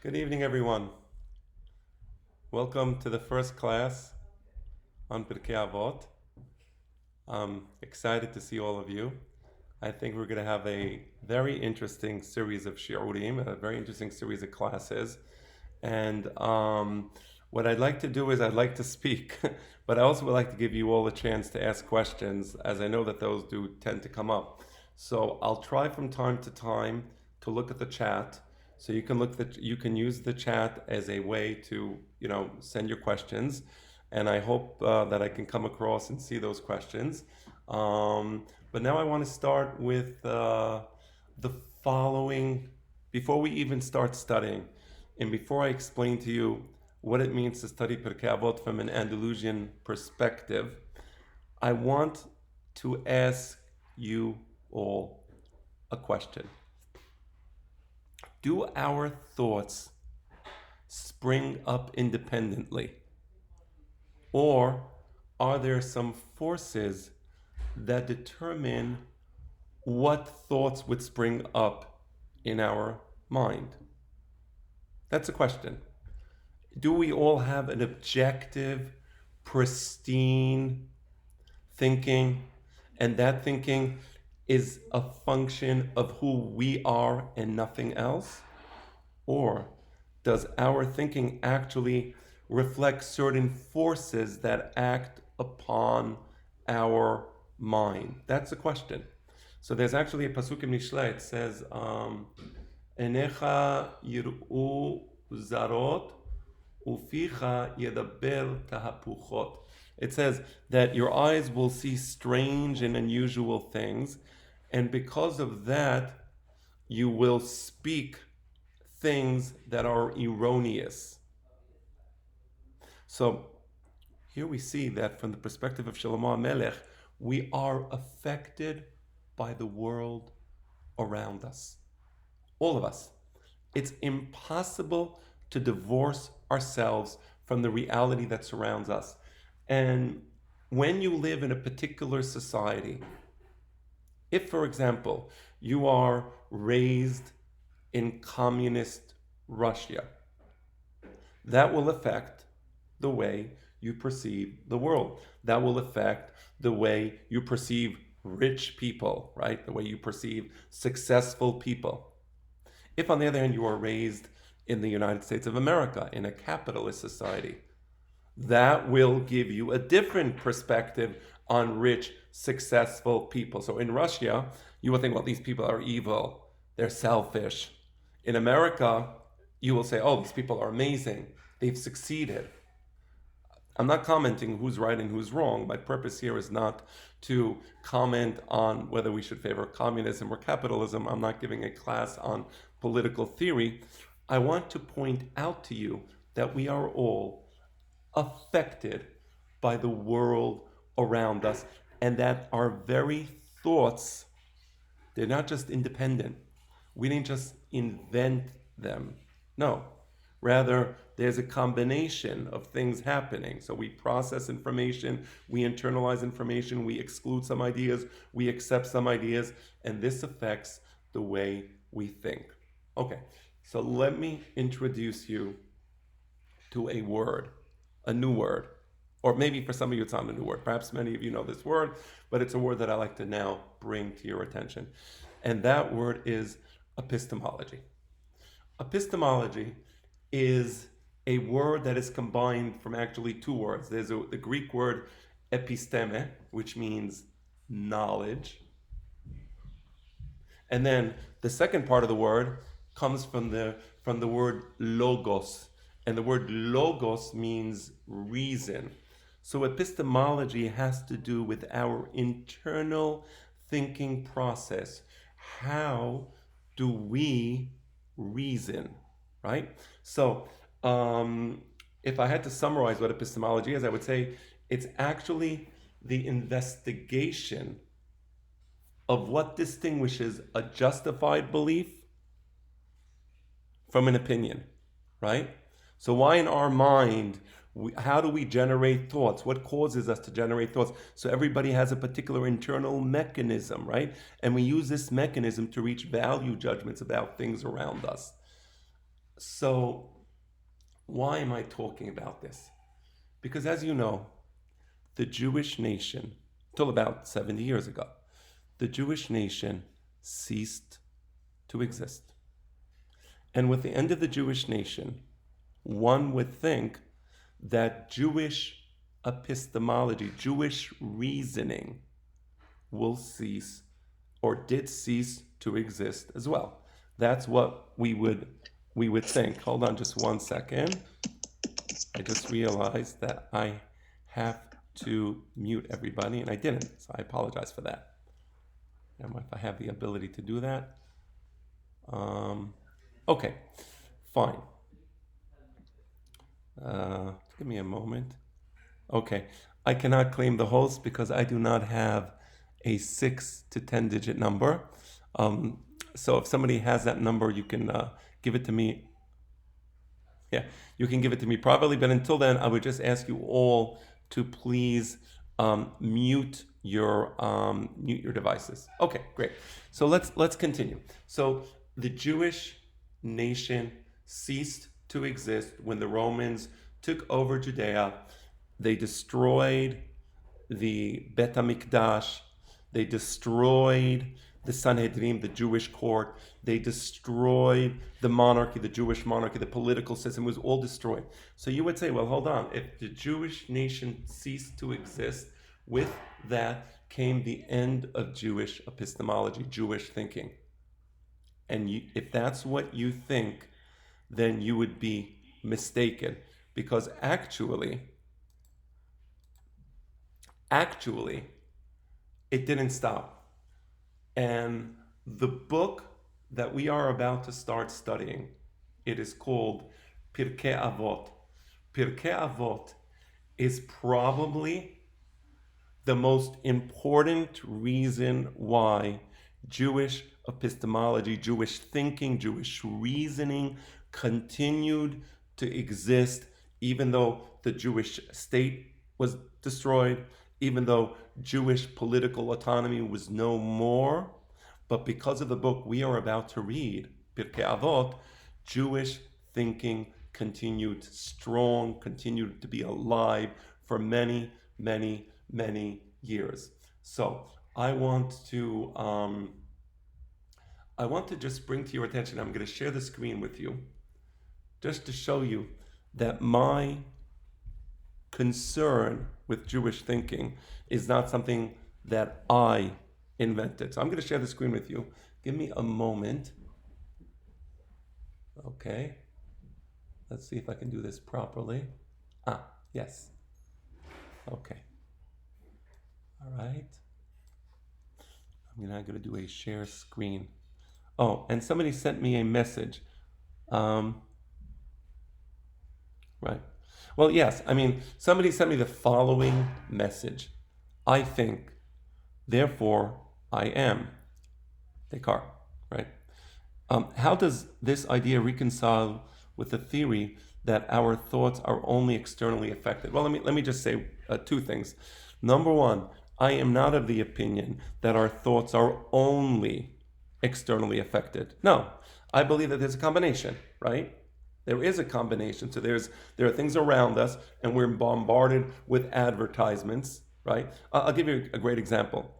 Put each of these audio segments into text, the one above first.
Good evening, everyone. Welcome to the first class on Pirqe Abot. I'm excited to see all of you. I think we're going to have a very interesting series of shiurim, a very interesting series of classes. And what I'd like to do is I'd like to speak, but I also would like to give you all a chance to ask questions, as I know that those do tend to come up. So I'll try from time to time to look at the chat. So you can use the chat as a way to send your questions, and I hope that I can come across and see those questions. But now I want to start with the following before we even start studying, and before I explain to you what it means to study Pirkei Avot from an Andalusian perspective. I want to ask you all a question. Do our thoughts spring up independently? Or are there some forces that determine what thoughts would spring up in our mind? That's a question. Do we all have an objective, pristine thinking, and that thinking is a function of who we are and nothing else? Or does our thinking actually reflect certain forces that act upon our mind? That's a question. So there's actually a pasuk in Mishle. It says, "Enecha yir'u zarot, uficha yedaber tahapuchot." It says that your eyes will see strange and unusual things, and because of that, you will speak things that are erroneous. So here we see that from the perspective of Shlomo HaMelech, we are affected by the world around us. All of us. It's impossible to divorce ourselves from the reality that surrounds us. And when you live in a particular society, if, for example, you are raised in communist Russia, that will affect the way you perceive the world. That will affect the way you perceive rich people, right? The way you perceive successful people. If, on the other hand, you are raised in the United States of America, in a capitalist society, that will give you a different perspective on rich, successful people. So in Russia, you will think, well, these people are evil, they're selfish. In America, you will say, oh, these people are amazing, they've succeeded. I'm not commenting who's right and who's wrong. My purpose here is not to comment on whether we should favor communism or capitalism. I'm not giving a class on political theory. I want to point out to you that we are all affected by the world around us, and that our very thoughts, they're not just independent. We didn't just invent them. No. Rather, there's a combination of things happening. So we process information, we internalize information, we exclude some ideas, we accept some ideas, and this affects the way we think. Okay, so let me introduce you to a word, a new word. Or maybe for some of you it's not a new word. Perhaps many of you know this word, but it's a word that I like to now bring to your attention. And that word is epistemology. Epistemology is a word that is combined from actually two words. There's the Greek word episteme, which means knowledge. And then the second part of the word comes from the word logos. And the word logos means reason. So epistemology has to do with our internal thinking process. How do we reason, right? So if I had to summarize what epistemology is, I would say it's actually the investigation of what distinguishes a justified belief from an opinion, right? So why in our mind, how do we generate thoughts? What causes us to generate thoughts? So everybody has a particular internal mechanism, right? And we use this mechanism to reach value judgments about things around us. So, why am I talking about this? Because as you know, the Jewish nation, till about 70 years ago, the Jewish nation ceased to exist. And with the end of the Jewish nation, one would think that Jewish epistemology, Jewish reasoning, will cease or did cease to exist as well. That's what we would think. Hold on just one second. I just realized that I have to mute everybody and I didn't, so I apologize for that. I don't know if I have the ability to do that. Okay, fine. Give me a moment. Okay, I cannot claim the host because I do not have a 6 to 10 digit number. So if somebody has that number, you can give it to me. Yeah, you can give it to me privately. But until then, I would just ask you all to please mute your devices. Okay, great. So let's continue. So the Jewish nation ceased to exist when the Romans took over Judea. They destroyed the Bet HaMikdash. They destroyed the Sanhedrin, the Jewish court. They destroyed the monarchy, the Jewish monarchy, the political system was all destroyed. So you would say, well, hold on. If the Jewish nation ceased to exist, with that came the end of Jewish epistemology, Jewish thinking. And if that's what you think, then you would be mistaken. Because actually, it didn't stop. And the book that we are about to start studying, it is called Pirqe Avot. Pirqe Avot is probably the most important reason why Jewish epistemology, Jewish thinking, Jewish reasoning continued to exist even though the Jewish state was destroyed, even though Jewish political autonomy was no more. But because of the book we are about to read, Pirqe Avot, Jewish thinking continued strong, continued to be alive for many, many, many years. So I want to just bring to your attention, I'm going to share the screen with you, just to show you that my concern with Jewish thinking is not something that I invented. So I'm going to share the screen with you. Give me a moment. Okay. Let's see if I can do this properly. Yes. Okay. All right. I'm now going to do a share screen. Oh, and somebody sent me a message. Right. Well, yes. I mean, somebody sent me the following message. I think, therefore I am. Descartes, right? How does this idea reconcile with the theory that our thoughts are only externally affected? Well, let me just say two things. Number one, I am not of the opinion that our thoughts are only externally affected. No, I believe that there's a combination, right? There is a combination. So there are things around us, and we're bombarded with advertisements, right? I'll give you a great example.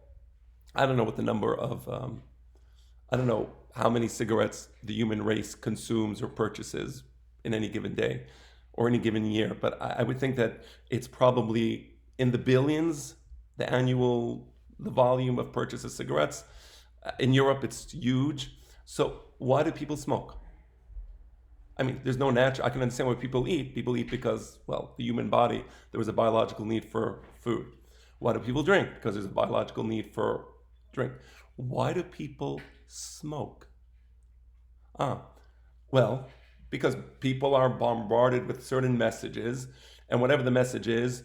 I don't know what the number of, I don't know how many cigarettes the human race consumes or purchases in any given day or any given year, but I would think that it's probably in the billions, the volume of purchase of cigarettes. In Europe, it's huge. So why do people smoke? I mean, there's no natural, I can understand why people eat. People eat because, well, the human body, there was a biological need for food. Why do people drink? Because there's a biological need for drink. Why do people smoke? Well, because people are bombarded with certain messages, and whatever the message is,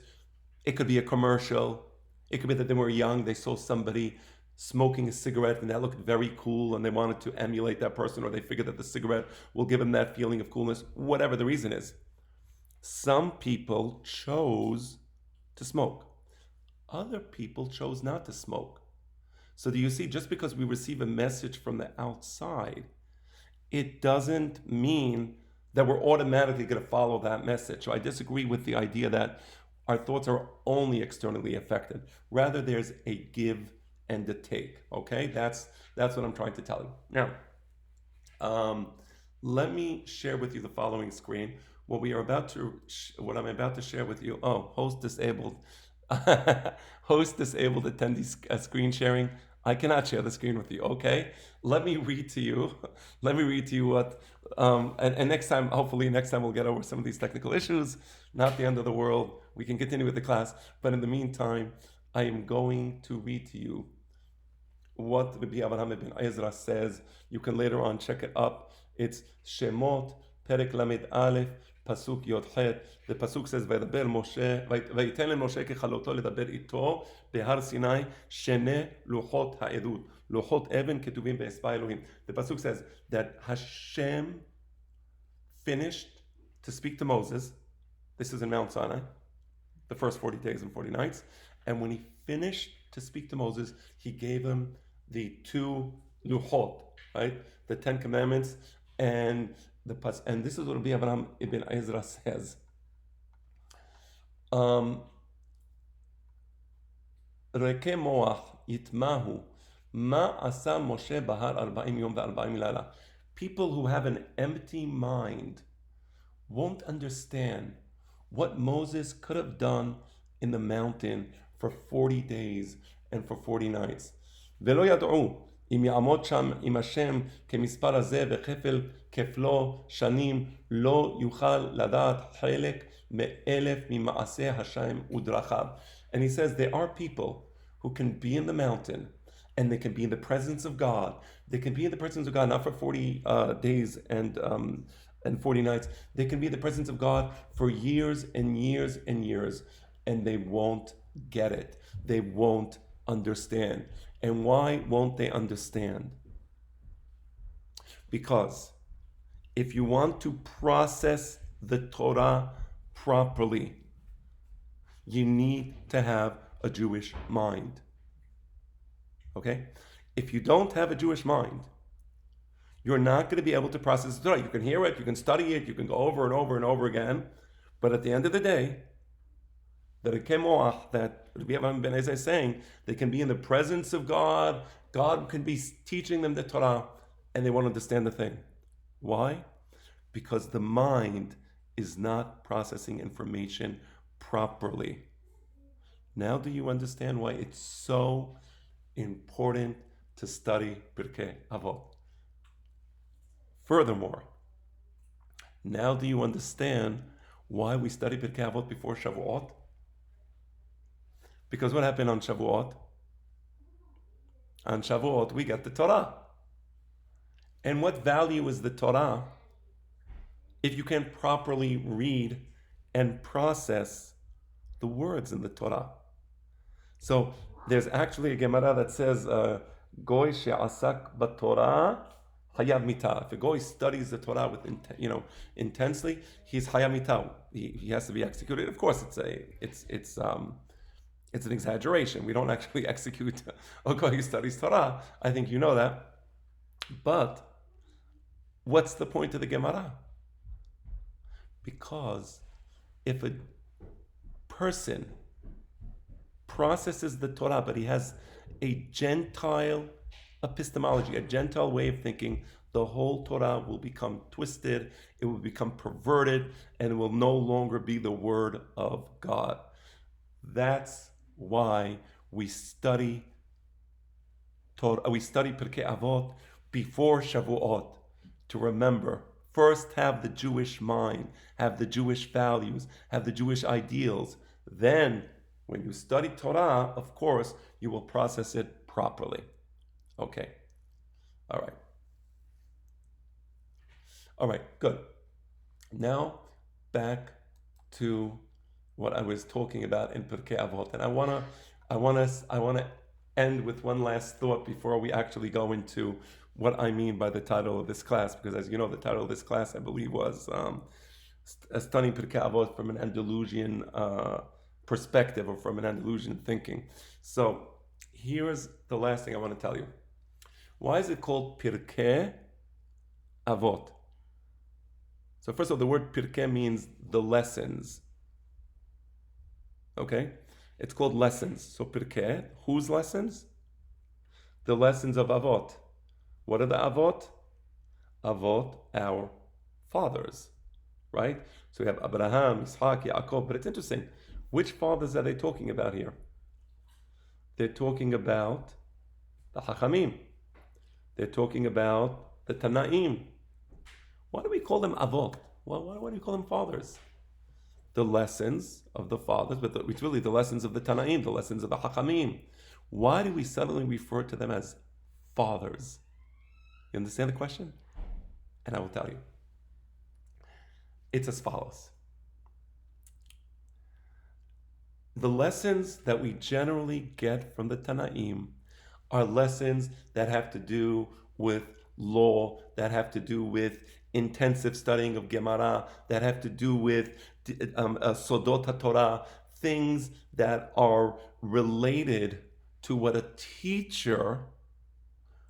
it could be a commercial. It could be that they were young, they saw somebody smoking a cigarette and that looked very cool and they wanted to emulate that person, or they figured that the cigarette will give them that feeling of coolness, whatever the reason is. Some people chose to smoke. Other people chose not to smoke. So do you see, just because we receive a message from the outside, it doesn't mean that we're automatically going to follow that message. So I disagree with the idea that our thoughts are only externally affected. Rather, there's a give and a take. Okay, that's what I'm trying to tell you. Now, let me share with you the following screen. What what I'm about to share with you. Oh, host disabled. Host disabled attendee screen sharing. I cannot share the screen with you. Okay, let me read to you. Let me read to you what. And next time, hopefully, next time we'll get over some of these technical issues. Not the end of the world. We can continue with the class. But in the meantime, I am going to read to you what Rabbi Avraham ibn Ezra says. You can later on check it up. It's Shemot, Perek Lamed Aleph, Pasuk Yod Het. The Pasuk says, וידבר משה, ויתן למשה ככלותו לדבר איתו בהר סיני שני לוחות העדות, לוחות אבן כתובים באצבע אלוהים. The Pasuk says that Hashem finished to speak to Moses. This is in Mount Sinai, the first 40 days and 40 nights. And when he finished to speak to Moses, he gave him the two luchot, right? The 10 commandments, and this is what Rabbi Avraham ibn Ezra says. Reke moach yitmahu ma asa Moshe bahar 40 yom ו40 לילה. People who have an empty mind won't understand what Moses could have done in the mountain for 40 days and for 40 nights. ולא ידעו אם יעמוד שם עם השם כמספר הזה וכפל כפלו שנים לא יוכל לדעת חלק מאלף ממעשה השם ודרכיו. And he says there are people who can be in the mountain and they can be in the presence of God. They can be in the presence of God not for 40 days and 40 nights. They can be in the presence of God for years and years and years, and they won't get it. They won't understand. And why won't they understand? Because if you want to process the Torah properly, you need to have a Jewish mind. Okay? If you don't have a Jewish mind, you're not going to be able to process the Torah. You can hear it, you can study it, you can go over and over and over again, but at the end of the day, the Reke Moach that Rabbi Avraham ben Ezra is saying, they can be in the presence of God, God can be teaching them the Torah, and they won't understand the thing. Why? Because the mind is not processing information properly. Now do you understand why it's so important to study Pirqe Avot? Furthermore, now do you understand why we study Pirqe Avot before Shavuot? Because what happened on Shavuot? On Shavuot, we get the Torah. And what value is the Torah if you can't properly read and process the words in the Torah? So there's actually a Gemara that says, Goy she'asak b'Torah hayav mitah. If a Goy studies the Torah with intensely, he's hayav mitah. He has to be executed. Of course, it's an exaggeration. We don't actually execute a Goy who studies Torah. I think you know that. But what's the point of the Gemara? Because if a person processes the Torah, but he has a Gentile epistemology, a Gentile way of thinking, the whole Torah will become twisted, it will become perverted, and it will no longer be the word of God. That's why we study Torah, we study Pirqe Avot before Shavuot, to remember, first have the Jewish mind, have the Jewish values, have the Jewish ideals. Then, when you study Torah, of course, you will process it properly. Okay. All right, good. Now, back to what I was talking about in Pirqe Avot. And I wanna end with one last thought before we actually go into what I mean by the title of this class, because as you know, the title of this class, I believe, was studying Pirqe Avot from an Andalusian perspective, or from an Andalusian thinking. So here's the last thing I want to tell you. Why is it called Pirqe Avot? So first of all, the word Pirqe means the lessons. Okay? It's called lessons. So Pirqe, whose lessons? The lessons of Avot. What are the Avot? Avot, our fathers, right? So we have Abraham, Ishaq, Yaakov, but it's interesting. Which fathers are they talking about here? They're talking about the Hachamim. They're talking about the Tanaim. Why do we call them Avot? Why do we call them fathers? The lessons of the fathers, but it's really the lessons of the Tanaim, the lessons of the Hachamim. Why do we suddenly refer to them as fathers? You understand the question? And I will tell you. It's as follows. The lessons that we generally get from the Tanaim are lessons that have to do with law, that have to do with intensive studying of Gemara, that have to do with Sodot HaTorah, things that are related to what a teacher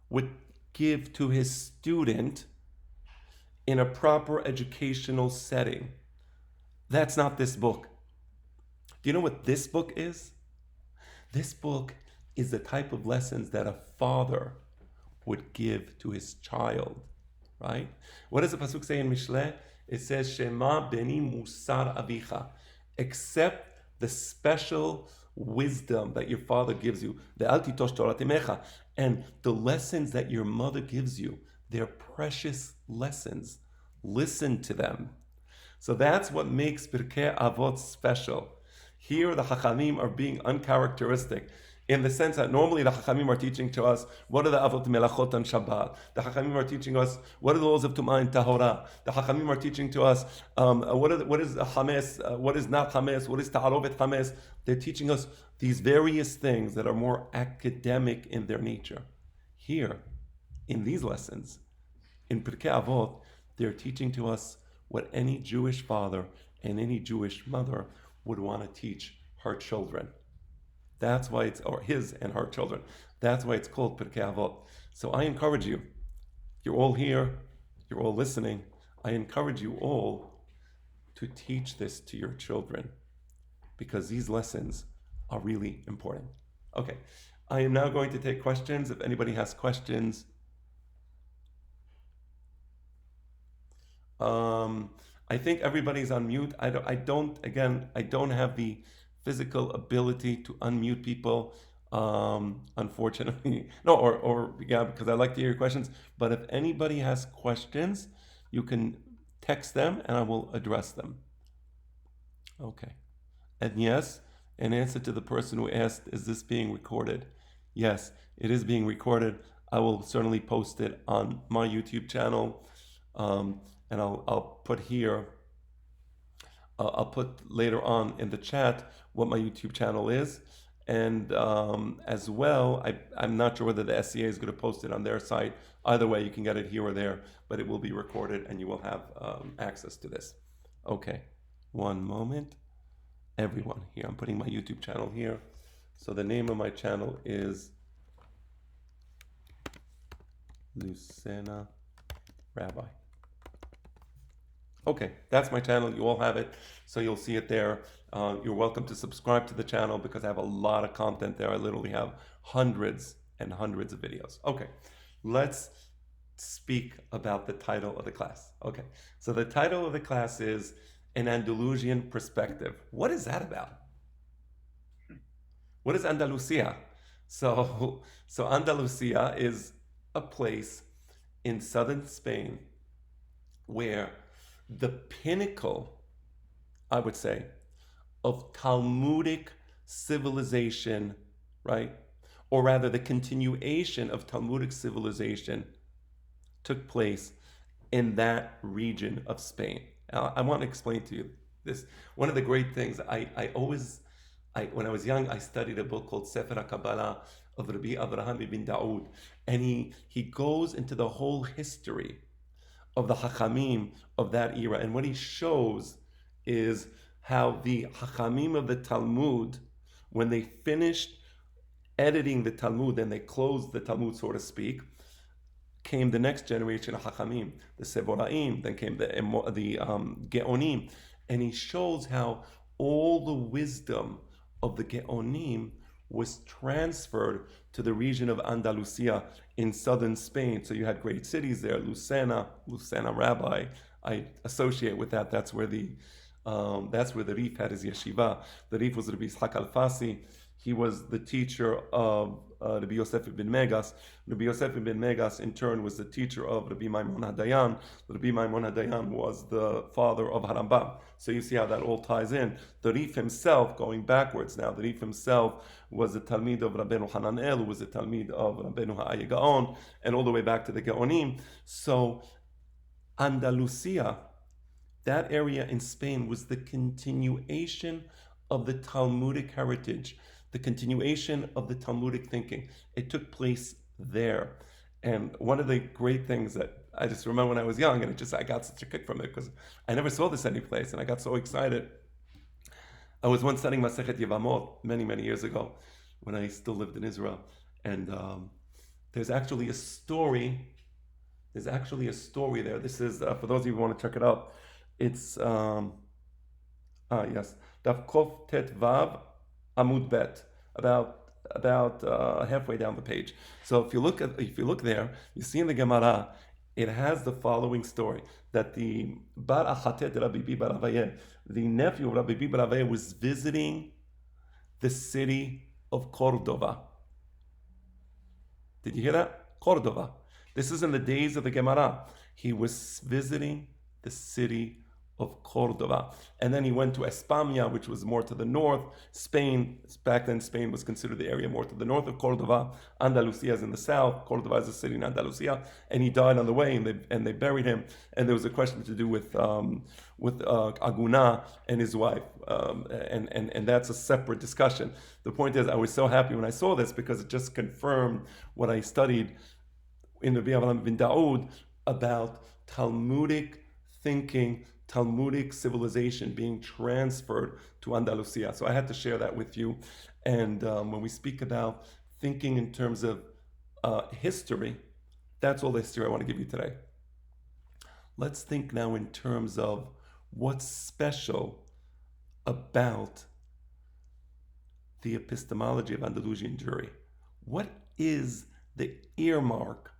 would give to his student in a proper educational setting. That's not this book. Do you know what this book is? This book is the type of lessons that a father would give to his child, right? What does the pasuk say in Mishleh? It says, Shema beni musar avicha. Accept the special wisdom that your father gives you. And the lessons that your mother gives you, they're precious lessons. Listen to them. So that's what makes Pirqe Avot special. Here the Chachamim are being uncharacteristic in the sense that normally the Chachamim are teaching to us what are the Avot Melachot on Shabbat. The Chachamim are teaching us what are the laws of Tumah and Tahora. The Chachamim are teaching to us what is Hames, what is not Hames, what is Ta'arovet Hames. They're teaching us these various things that are more academic in their nature. Here, in these lessons, in Pirqe Avot, they're teaching to us what any Jewish father and any Jewish mother would want to teach her children. That's why it's, or his and her children. That's why it's called Pirqe Avot. So I encourage you, you're all here, you're all listening, I encourage you all to teach this to your children because these lessons are really important. Okay, I am now going to take questions. If anybody has questions, I think everybody's on mute. I don't have the physical ability to unmute people, unfortunately. No, or yeah, because I like to hear your questions. But if anybody has questions, you can text them and I will address them. Okay. And yes, in answer to the person who asked, is this being recorded? Yes, it is being recorded. I will certainly post it on my YouTube channel. And I'll put here, I'll put later on in the chat what my YouTube channel is. And as well, I'm not sure whether the SCA is going to post it on their site. Either way, you can get it here or there, but it will be recorded and you will have access to this. Okay, one moment. Everyone here, I'm putting my YouTube channel here. So the name of my channel is Lucena Rabbi. Okay, that's my channel. You all have it, so you'll see it there. You're welcome to subscribe to the channel because I have a lot of content there. I literally have hundreds and hundreds of videos. Okay, let's speak about the title of the class. Okay, so the title of the class is An Andalusian Perspective. What is that about? What is Andalusia? So Andalusia is a place in southern Spain where the pinnacle, I would say, of Talmudic civilization, right? Or rather, the continuation of Talmudic civilization took place in that region of Spain. Now, I want to explain to you this. One of the great things, when I was young, I studied a book called Sefer HaKabbalah of Rabbi Avraham ibn Daoud. And he goes into the whole history of the Hachamim of that era. And what he shows is how the Hachamim of the Talmud, when they finished editing the Talmud and they closed the Talmud, so to speak, came the next generation of Hachamim, the Sevoraim, then came the Geonim, and he shows how all the wisdom of the Geonim was transferred to the region of Andalusia in southern Spain. So you had great cities there, Lucena Rabbi. I associate with that. That's where the Rif had his yeshiva. The Rif was Rabbi Yitzhak Alfasi. He was the teacher of Rabbi Yosef ibn Megas. Rabbi Yosef ibn Megas, in turn, was the teacher of Rabbi Maimon HaDayan. Rabbi Maimon HaDayan was the father of Harambam. So you see how that all ties in. The Rif himself, going backwards now, the Rif himself was the Talmid of Rabbeinu Hananel, who was the Talmid of Rabbeinu Ha'aya Gaon, and all the way back to the Gaonim. So Andalusia, that area in Spain, was the continuation of the Talmudic heritage, the continuation of the Talmudic thinking. It took place there. And one of the great things that I just remember when I was young, and I got such a kick from it because I never saw this anyplace, and I got so excited. I was once studying Masechet Yevamot many, many years ago when I still lived in Israel. And there's actually a story there. This is, for those of you who want to check it out, it's, yes, Daf Kof Tet Vav Amud Bet, about halfway down the page. So if you look there, you see in the Gemara, it has the following story, that the Bar Achatet Rabbi Biba Ravayeh, the nephew of Rabbi Biba Ravayeh, was visiting the city of Cordova. Did you hear that? Cordova. This is in the days of the Gemara. He was visiting the city of Cordova. And then he went to España, which was more to the north. Spain, back then Spain was considered the area more to the north of Cordova. Andalusia is in the south. Cordova is a city in Andalusia. And he died on the way, and they buried him. And there was a question to do with Aguna and his wife. And that's a separate discussion. The point is, I was so happy when I saw this because it just confirmed what I studied in the Avraham bin Daoud about Talmudic thinking, Talmudic civilization being transferred to Andalusia. So I had to share that with you. And when we speak about thinking in terms of history, that's all the history I want to give you today. Let's think now in terms of what's special about the epistemology of Andalusian Jewry. What is the earmark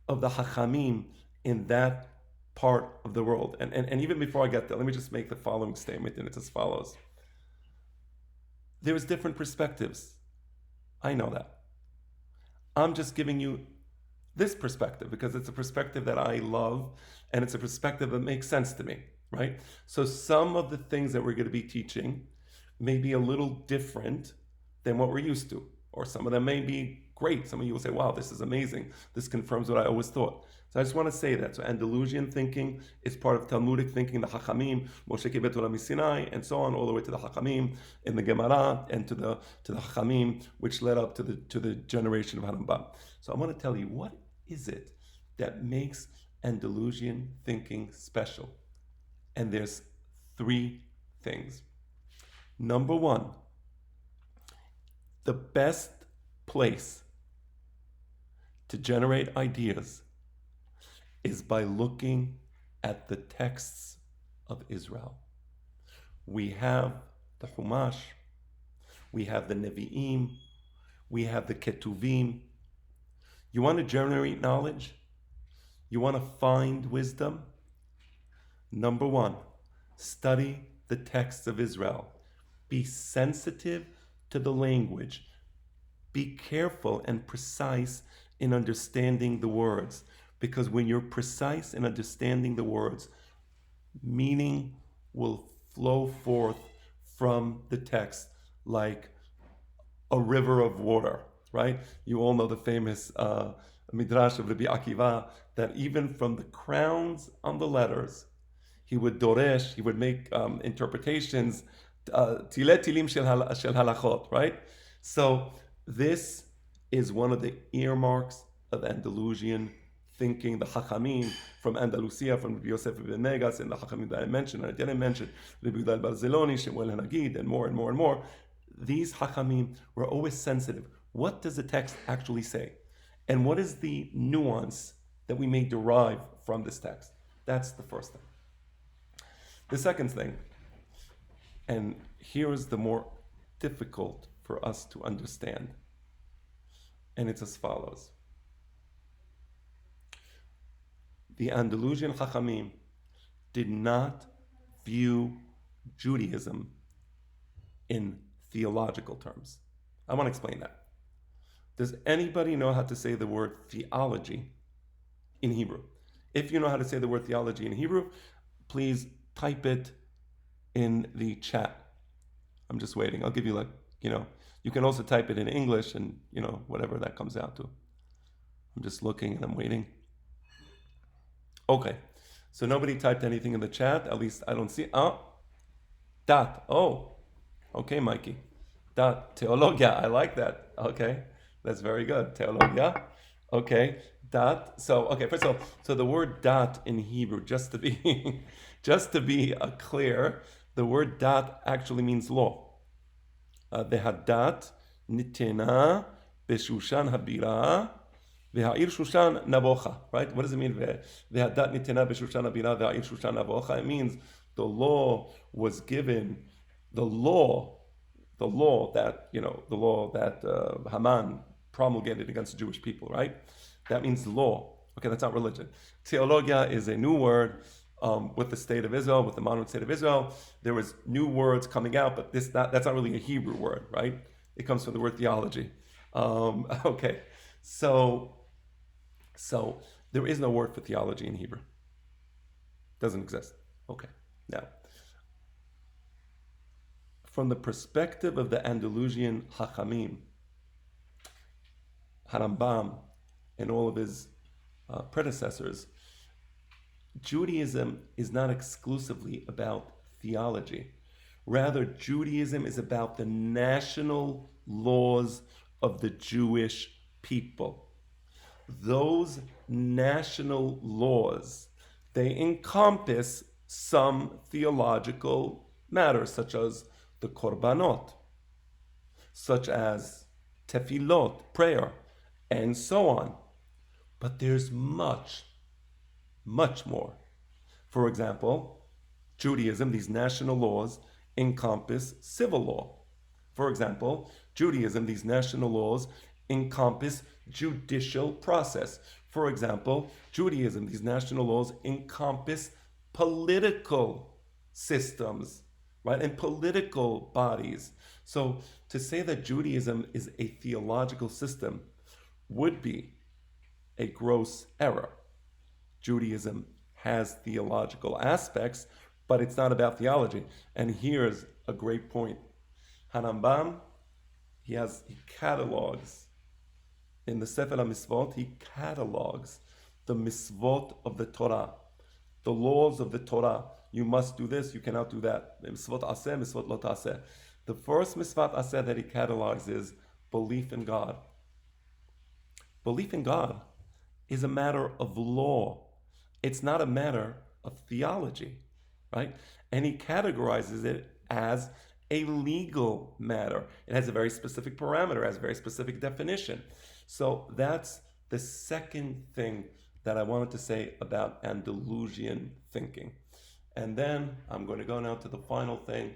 of the Hachamim in that part of the world? And even before I get there, let me just make the following statement, and it's as follows. There's different perspectives. I know that. I'm just giving you this perspective because it's a perspective that I love, and it's a perspective that makes sense to me, right? So some of the things that we're going to be teaching may be a little different than what we're used to, or some of them may be great. Some of you will say, wow, this is amazing. This confirms what I always thought. So I just want to say that. So Andalusian thinking is part of Talmudic thinking, the Hachamim, Moshe Kibet Olam Sinai, and so on, all the way to the Hachamim in the Gemara, and to the Hachamim, which led up to the generation of Harambam. So I want to tell you, what is it that makes Andalusian thinking special? And there's three things. Number one, the best place to generate ideas is by looking at the texts of Israel. We have the Humash, we have the Nevi'im, we have the Ketuvim. You want to generate knowledge? You want to find wisdom? Number one, study the texts of Israel. Be sensitive to the language. Be careful and precise in understanding the words. Because when you're precise in understanding the words, meaning will flow forth from the text like a river of water, right? You all know the famous Midrash of Rabbi Akiva, that even from the crowns on the letters, he would doresh, he would make interpretations, tilet tilim shel halachot, right? So this is one of the earmarks of Andalusian thinking, the Chachamim from Andalusia, from Rabbi Yosef ibn Megas, and the Chachamim that I mentioned, and I didn't mention, Rabbi Yudal Barziloni, Shemuel Hanagid, and more and more and more. These Chachamim were always sensitive. What does the text actually say? And what is the nuance that we may derive from this text. That's the first thing. The second thing, and here is the more difficult for us to understand, and it's as follows. The Andalusian Chachamim did not view Judaism in theological terms. I want to explain that. Does anybody know how to say the word theology in Hebrew? If you know how to say the word theology in Hebrew, please type it in the chat. I'm just waiting. I'll give you you can also type it in English and, whatever that comes out to. I'm just looking and I'm waiting. Okay. So nobody typed anything in the chat. At least I don't see. Dat. Oh. Okay, Mikey. Dat. Teologia. I like that. Okay. That's very good. Teologia. Okay. Dat. So, okay. First of all, so the word dat in Hebrew, just to be clear, the word dat actually means law. Vehadat nitena beshushan habira v'ha'ir shushan nabocha. Right? What does it mean? Vehadat nitena beshushan habira v'ha'ir shushan nabocha. It means the law was given. The law that Haman promulgated against the Jewish people. Right? That means law. Okay, that's not religion. Theologia is a new word. With the state of Israel, with the modern state of Israel, there was new words coming out, but that's not really a Hebrew word, right? It comes from the word theology. Okay, so there is no word for theology in Hebrew. Doesn't exist. Okay, now, from the perspective of the Andalusian Chachamim, Harambam, and all of his predecessors, Judaism is not exclusively about theology. Rather, Judaism is about the national laws of the Jewish people. Those national laws, they encompass some theological matters, such as the korbanot, such as tefillot, prayer, and so on. But there's much more. For example, Judaism, these national laws, encompass civil law. For example, Judaism, these national laws, encompass judicial process. For example, Judaism, these national laws, encompass political systems, right, and political bodies. So to say that Judaism is a theological system would be a gross error. Judaism has theological aspects, but it's not about theology. And here's a great point. Harambam, he catalogs, in the Sefer HaMisvot, he catalogs the misvot of the Torah, the laws of the Torah. You must do this, you cannot do that. Misvot aseh, misvot lo taseh. The first misvat aseh that he catalogs is belief in God. Belief in God is a matter of law. It's not a matter of theology, right? And he categorizes it as a legal matter. It has a very specific parameter, has a very specific definition. So that's the second thing that I wanted to say about Andalusian thinking. And then I'm going to go now to the final thing.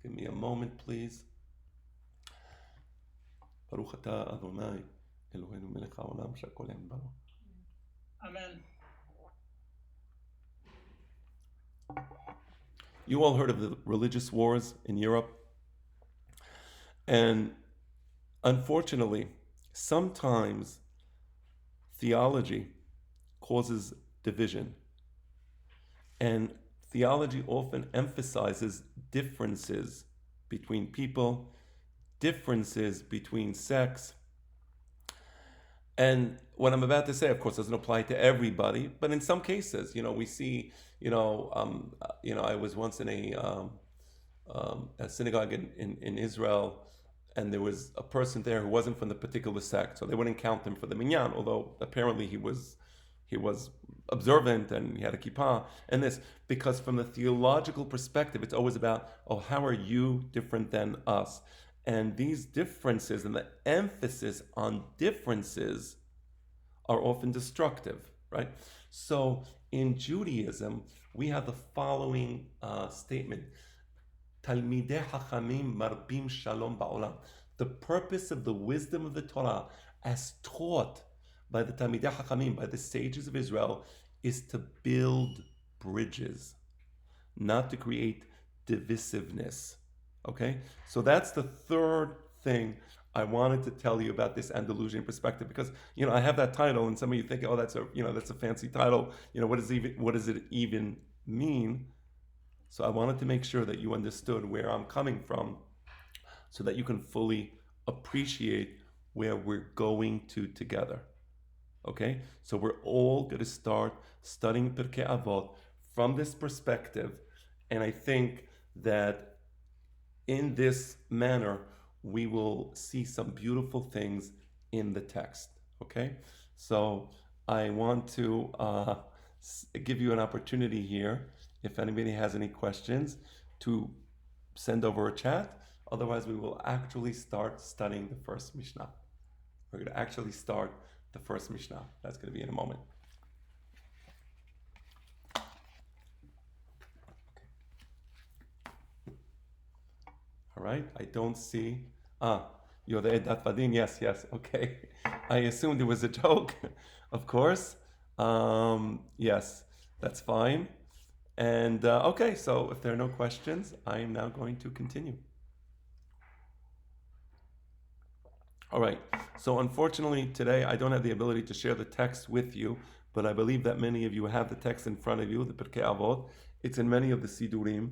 Give me a moment, please. Baruch atah Adonai Eloheinu melech haolam she'akol nהיה b'dvaro. Amen. You all heard of the religious wars in Europe. And unfortunately, sometimes theology causes division. And theology often emphasizes differences between people, differences between sects. And what I'm about to say, of course, doesn't apply to everybody, but in some cases, we see, I was once in a synagogue in Israel, and there was a person there who wasn't from the particular sect, so they wouldn't count him for the minyan, although apparently he was observant and he had a kippah, and this, because from the theological perspective, it's always about, how are you different than us? And these differences and the emphasis on differences are often destructive, right? So in Judaism, we have the following statement: Talmidei Hachamim marbim shalom ba'olam. The purpose of the wisdom of the Torah, as taught by the Talmidei Hachamim, by the sages of Israel, is to build bridges, not to create divisiveness. Okay? So that's the third thing I wanted to tell you about this Andalusian perspective, because I have that title, and some of you think, oh, that's a fancy title. What does it even mean? So I wanted to make sure that you understood where I'm coming from, so that you can fully appreciate where we're going to together. Okay? So we're all going to start studying Pirqe Avot from this perspective, and I think that in this manner we will see some beautiful things in the text. Okay? So I want to give you an opportunity here, if anybody has any questions, to send over a chat. Otherwise, we will actually start studying the first Mishnah. We're going to actually start the first Mishnah. That's going to be in a moment. All right. I don't see. You're the Edat Vadin. Yes. Okay. I assumed it was a joke. Of course. Yes. That's fine. And okay. So if there are no questions, I am now going to continue. All right. So unfortunately today I don't have the ability to share the text with you, but I believe that many of you have the text in front of you, the Pirqe Avot. It's in many of the Sidurim,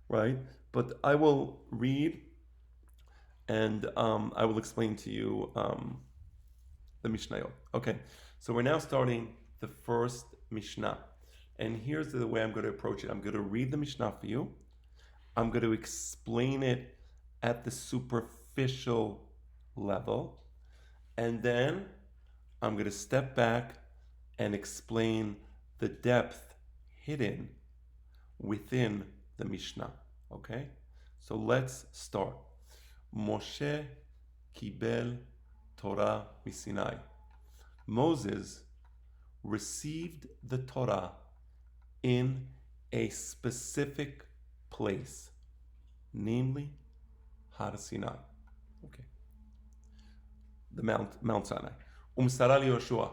right? But I will read, and I will explain to you the Mishnayot. Okay, so we're now starting the first Mishnah. And here's the way I'm going to approach it. I'm going to read the Mishnah for you. I'm going to explain it at the superficial level. And then I'm going to step back and explain the depth hidden within the Mishnah. Okay? So let's start. Moshe kibel Torah misinai. Moses received the Torah in a specific place, namely Har Sinai. Okay. The Mount Sinai. Umsara li Yoshua.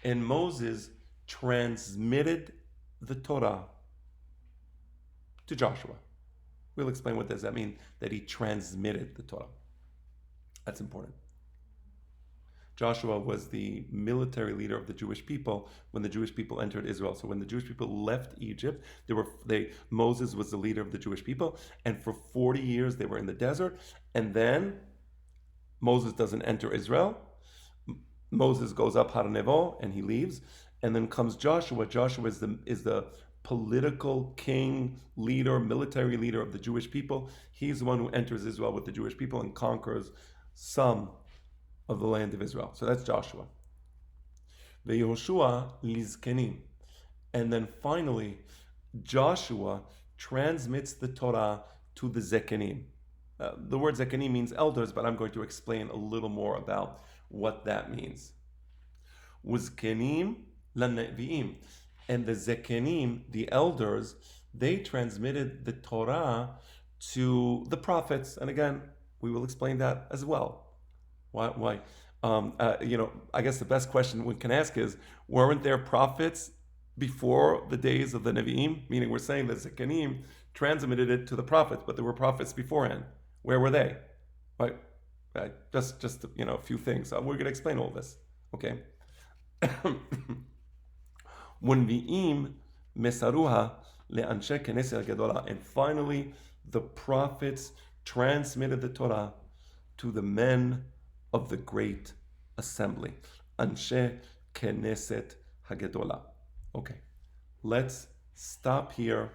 And Moses transmitted the Torah to Joshua. We'll explain what does that mean, that he transmitted the Torah. That's important. Joshua was the military leader of the Jewish people when the Jewish people entered Israel. So when the Jewish people left Egypt, Moses was the leader of the Jewish people, and for 40 years they were in the desert. And then Moses doesn't enter Israel. Moses goes up Har Nevo and he leaves, and then comes Joshua. Joshua is the political king, leader, military leader of the Jewish people. He's the one who enters Israel with the Jewish people and conquers some of the land of Israel. So that's Joshua. Ve'Yehoshua lizkenim. And then finally, Joshua transmits the Torah to the zekenim. The word zekenim means elders, but I'm going to explain a little more about what that means. Uzkenim laneviim. And the zekenim, the elders, they transmitted the Torah to the prophets. And again, we will explain that as well. Why? I guess the best question one can ask is, weren't there prophets before the days of the Nevi'im? Meaning we're saying that Zekenim transmitted it to the prophets, but there were prophets beforehand. Where were they? Right? Just a few things. We're going to explain all this. Okay. When Vi'im mesaruha le'anshe keneset gedola, and finally the prophets transmitted the Torah to the men of the great assembly. Anshe Knesset Hagedola. Okay, let's stop here,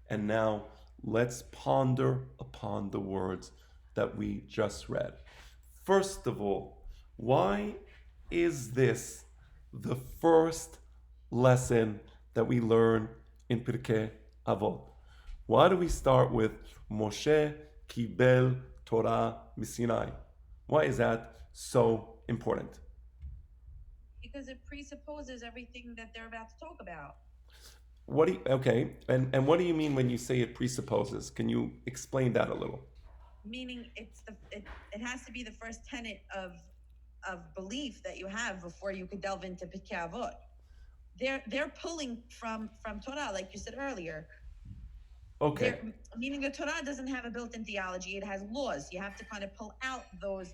and now let's ponder upon the words that we just read. First of all, why is this the first lesson that we learn in Pirqe Avot? Why do we start with Moshe Kibel Torah Misinai? Why is that so important? Because it presupposes everything that they're about to talk about. Okay, and what do you mean when you say it presupposes? Can you explain that a little? Meaning it has to be the first tenet of belief that you have before you could delve into Pirkei Avot. They're pulling from Torah, like you said earlier. Okay. Meaning the Torah doesn't have a built-in theology; it has laws. You have to kind of pull out those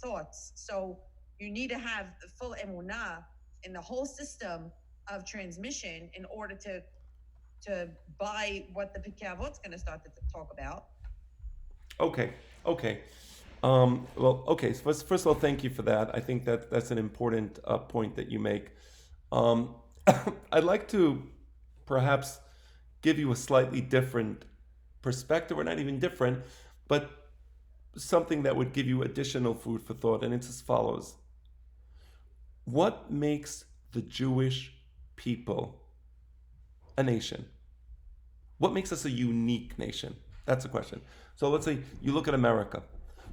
thoughts. So you need to have the full emunah in the whole system of transmission in order to buy what the Pirkei Avot's going to start to talk about. Okay. Okay. Well, okay. So first of all, thank you for that. I think that that's an important point that you make. Um, I'd like to perhaps give you a slightly different perspective, or not even different, but something that would give you additional food for thought. And it's as follows: what makes the Jewish people a nation? What makes us a unique nation? That's the question. So let's say you look at America.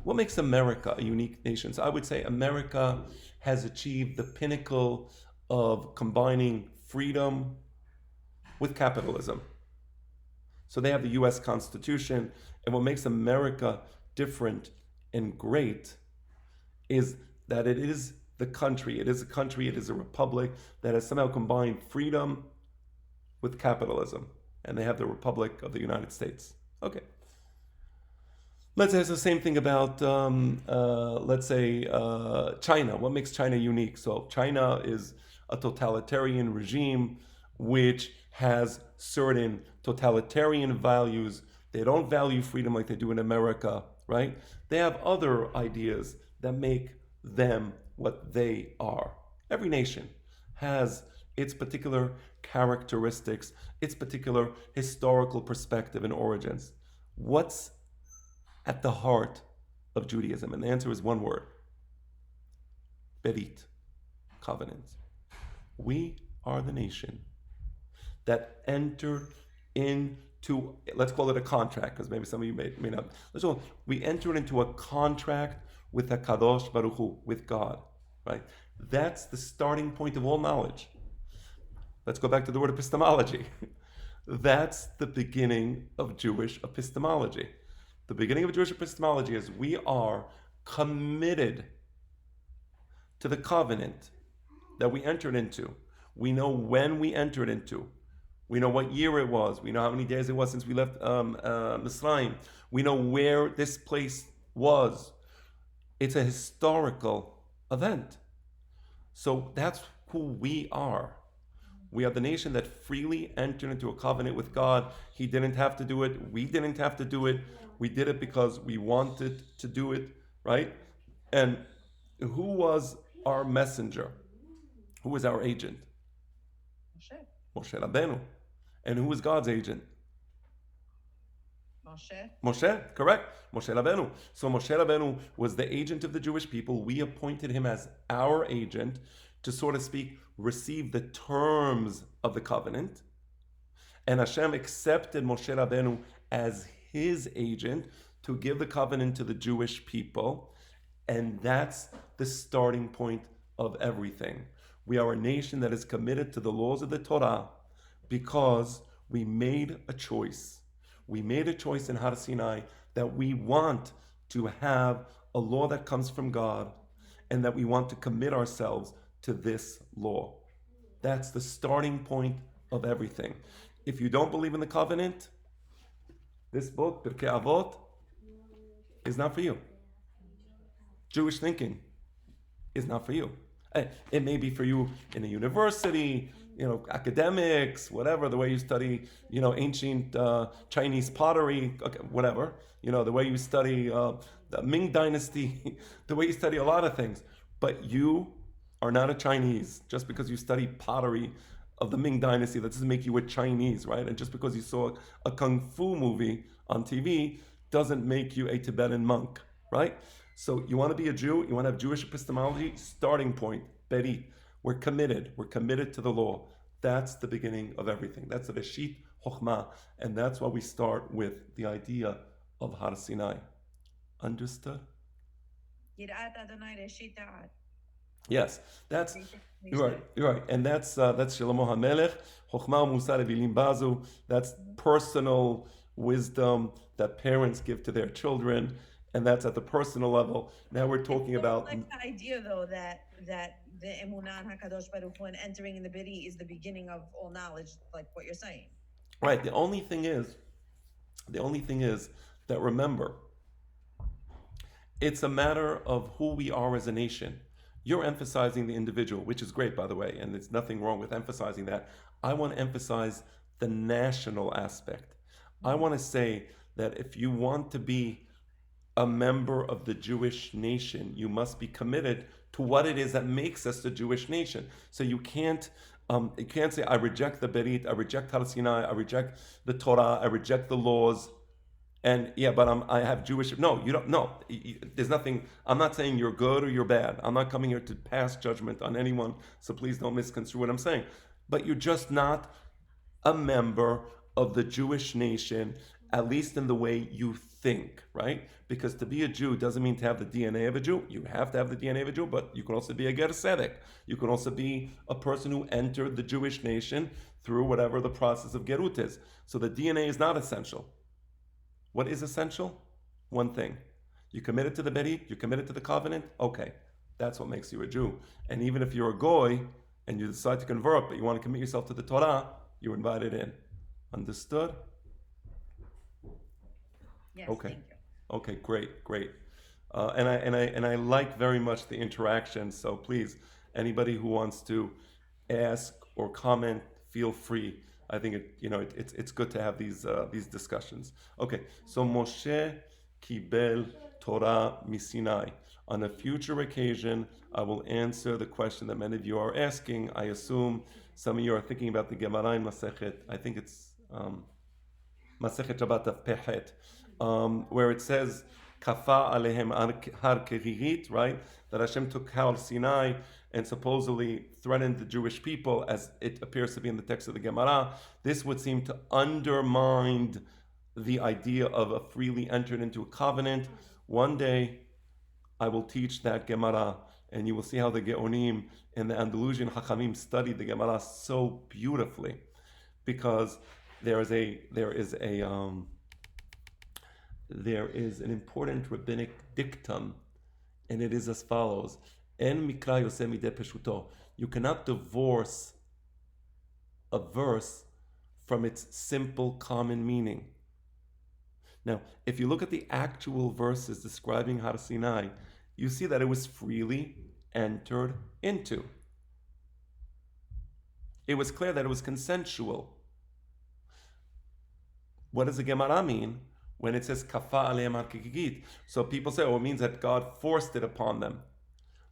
What makes America a unique nation? So I would say America has achieved the pinnacle of combining freedom with capitalism. So they have the US Constitution, and what makes America different and great is that it is the country, it is a country, it is a republic that has somehow combined freedom with capitalism. And they have the Republic of the United States. Okay. Let's say it's the same thing about, let's say, China. What makes China unique? So China is a totalitarian regime which has certain totalitarian values. They don't value freedom like they do in America, right? They have other ideas that make them what they are. Every nation has its particular characteristics, its particular historical perspective and origins. What's at the heart of Judaism? And the answer is one word: Berit, covenant. We are the nation that entered into, let's call it a contract, because maybe some of you may not. We entered into a contract with HaKadosh Baruch Hu, with God, right? That's the starting point of all knowledge. Let's go back to the word epistemology. That's the beginning of Jewish epistemology. The beginning of Jewish epistemology is we are committed to the covenant that we entered into. We know when we entered into. We know what year it was. We know how many days it was since we left Mitzrayim. We know where this place was. It's a historical event. So that's who we are. We are the nation that freely entered into a covenant with God. He didn't have to do it. We didn't have to do it. We did it because we wanted to do it, right? And who was our messenger? Who was our agent? Moshe Rabbeinu. And who was God's agent? Moshe, correct. Moshe Rabbeinu. So Moshe Rabbeinu was the agent of the Jewish people. We appointed him as our agent to, so to speak, receive the terms of the covenant. And Hashem accepted Moshe Rabbeinu as his agent to give the covenant to the Jewish people. And that's the starting point of everything. We are a nation that is committed to the laws of the Torah because we made a choice. We made a choice in Har Sinai that we want to have a law that comes from God and that we want to commit ourselves to this law. That's the starting point of everything. If you don't believe in the covenant, this book, Pirqe Avot, is not for you. Jewish thinking is not for you. It may be for you in a university, academics, whatever, the way you study, ancient Chinese pottery, okay, whatever, the way you study the Ming Dynasty, the way you study a lot of things. But you are not a Chinese. Just because you study pottery of the Ming Dynasty, that doesn't make you a Chinese, right? And just because you saw a Kung Fu movie on TV doesn't make you a Tibetan monk, right? So you want to be a Jew, you want to have Jewish epistemology, starting point, Berit. We're committed to the law. That's the beginning of everything. That's the Reshit Chochmah. And that's why we start with the idea of Har Sinai. Understood? Yirat Adonai Reshit Da'at. Yes, that's Basic you're right. Mishnah. You're right, and that's Shlomo HaMelech. Chochma Musar Evilim Bazu. That's personal wisdom that parents give to their children, and that's at the personal level. Now we're It talking sort of about like the idea, though, that the emunah and Hakadosh Baruch Hu and entering in the bidi is the beginning of all knowledge, like what you're saying. right. The only thing is that remember, it's a matter of who we are as a nation. You're emphasizing the individual, which is great, by the way, and there's nothing wrong with emphasizing that. I want to emphasize the national aspect. I want to say that if you want to be a member of the Jewish nation, you must be committed to what it is that makes us the Jewish nation. So you can't say I reject the Berit, I reject Har Sinai, I reject the Torah, I reject the laws, and yeah, but I have Jewish. No, you don't. No, there's nothing. I'm not saying you're good or you're bad. I'm not coming here to pass judgment on anyone. So please don't misconstrue what I'm saying. But you're just not a member of the Jewish nation, at least in the way you think, right? Because to be a Jew doesn't mean to have the DNA of a Jew. You have to have the DNA of a Jew, but you can also be a Ger Tzedek. You can also be a person who entered the Jewish nation through whatever the process of Gerut is. So the DNA is not essential. What is essential? One thing. You committed to the Berit, you committed to the covenant, okay. That's what makes you a Jew. And even if you're a Goy and you decide to convert, but you want to commit yourself to the Torah, you're invited in. Understood? Yes, Okay. thank you. Okay, great. And I like very much the interaction. So please, anybody who wants to ask or comment, feel free. I think it's good to have these discussions. Okay, so Moshe kibel Torah misinai. On a future occasion, I will answer the question that many of you are asking. I assume some of you are thinking about the Gemara in Masechet. I think it's Masechet Shabbat of Pechet, where it says Kafa alehem har keririt, right? That Hashem took Har Sinai and supposedly threatened the Jewish people, as it appears to be in the text of the Gemara. This would seem to undermine the idea of a freely entered into a covenant. One day, I will teach that Gemara, and you will see how the Geonim and the Andalusian Hachamim studied the Gemara so beautifully, because there is an important rabbinic dictum, and it is as follows: En mikra yoseh midei peshuto. You cannot divorce a verse from its simple common meaning. Now, if you look at the actual verses describing Har Sinai, you see that it was freely entered into. It was clear that it was consensual. What does the Gemara mean when it says kafa aleim hakikigit? So people say, it means that God forced it upon them.